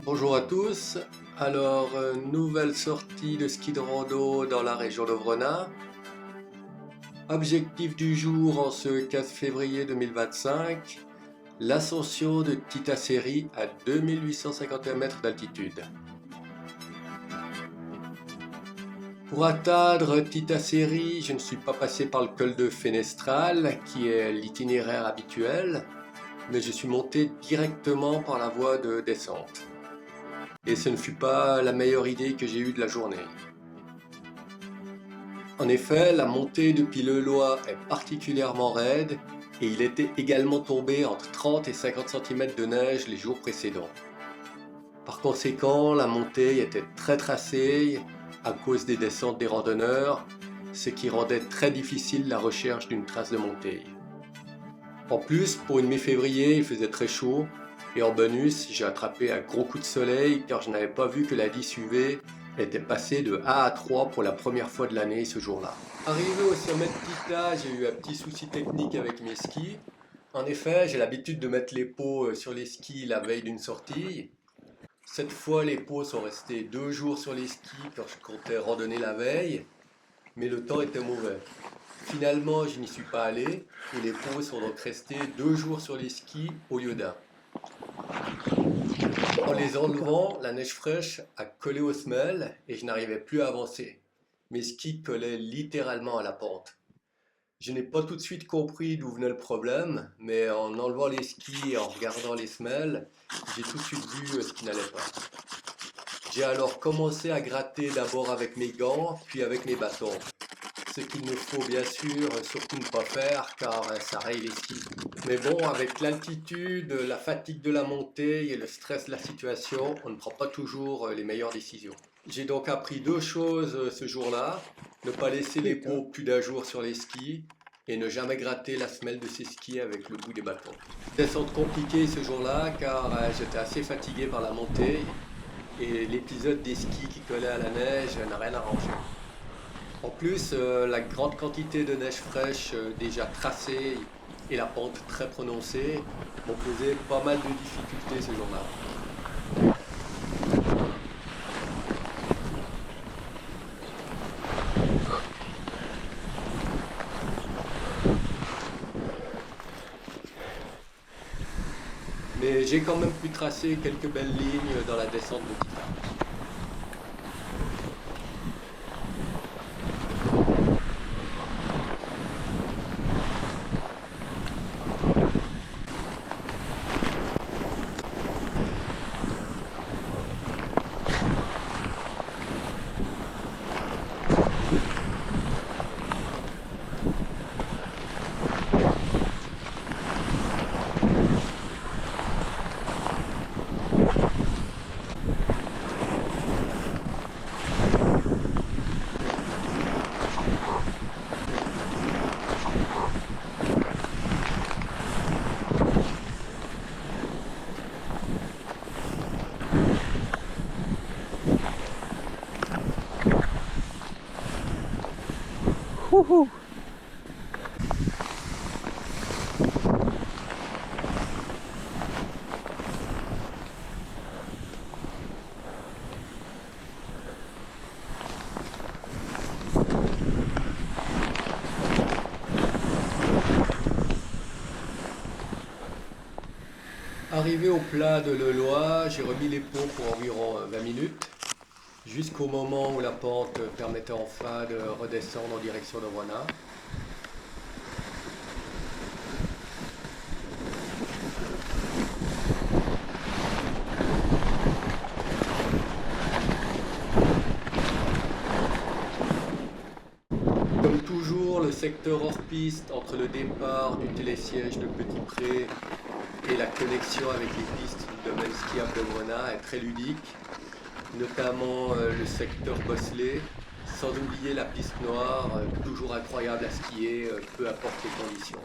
Bonjour à tous. Alors, nouvelle sortie de ski de rando dans la région de Vrenat. Objectif du jour en ce 15 février 2025, l'ascension de Titasserie à 2851 mètres d'altitude. Pour atteindre Titasserie, je ne suis pas passé par le col de Fenestral, qui est l'itinéraire habituel, mais je suis monté directement par la voie de descente. Et ce ne fut pas la meilleure idée que j'ai eue de la journée. En effet, la montée depuis le Loy est particulièrement raide et il était également tombé entre 30 et 50 cm de neige les jours précédents. Par conséquent, la montée était très tracée à cause des descentes des randonneurs, ce qui rendait très difficile la recherche d'une trace de montée. En plus, pour une mi-février, il faisait très chaud. Et en bonus, j'ai attrapé un gros coup de soleil car je n'avais pas vu que l'indice UV était passé de A à 3 pour la première fois de l'année ce jour-là. Arrivé au sommet de Tita, j'ai eu un petit souci technique avec mes skis. En effet, j'ai l'habitude de mettre les pots sur les skis la veille d'une sortie. Cette fois, les pots sont restés 2 jours sur les skis quand je comptais randonner la veille, mais le temps était mauvais. Finalement, je n'y suis pas allé et les pots sont donc restés 2 jours sur les skis au lieu d'un. En les enlevant, la neige fraîche a collé aux semelles et je n'arrivais plus à avancer. Mes skis collaient littéralement à la pente. Je n'ai pas tout de suite compris d'où venait le problème, mais en enlevant les skis et en regardant les semelles, j'ai tout de suite vu ce qui n'allait pas. J'ai alors commencé à gratter d'abord avec mes gants, puis avec mes bâtons. Ce qu'il ne faut bien sûr surtout ne pas faire car ça raye les skis. Mais bon, avec l'altitude, la fatigue de la montée et le stress de la situation, on ne prend pas toujours les meilleures décisions. J'ai donc appris 2 choses ce jour-là, ne pas laisser les pots plus d'1 jour sur les skis et ne jamais gratter la semelle de ses skis avec le bout des bâtons. Descente compliquée ce jour-là car j'étais assez fatigué par la montée et l'épisode des skis qui collaient à la neige n'a rien arrangé. En plus, la grande quantité de neige fraîche déjà tracée et la pente très prononcée m'ont posé pas mal de difficultés ce jour-là. Mais j'ai quand même pu tracer quelques belles lignes dans la descente de Tita. Wouhou! Arrivé au plat de Le Loy, j'ai remis les pots pour environ 20 minutes, jusqu'au moment où la pente permettait enfin de redescendre en direction de Vrenat. Comme toujours, le secteur hors-piste entre le départ du télésiège de Petit Pré et la connexion avec les pistes du domaine skiable de Vrenat est très ludique, notamment le secteur bosselé, sans oublier la piste noire, toujours incroyable à skier, peu importe les conditions.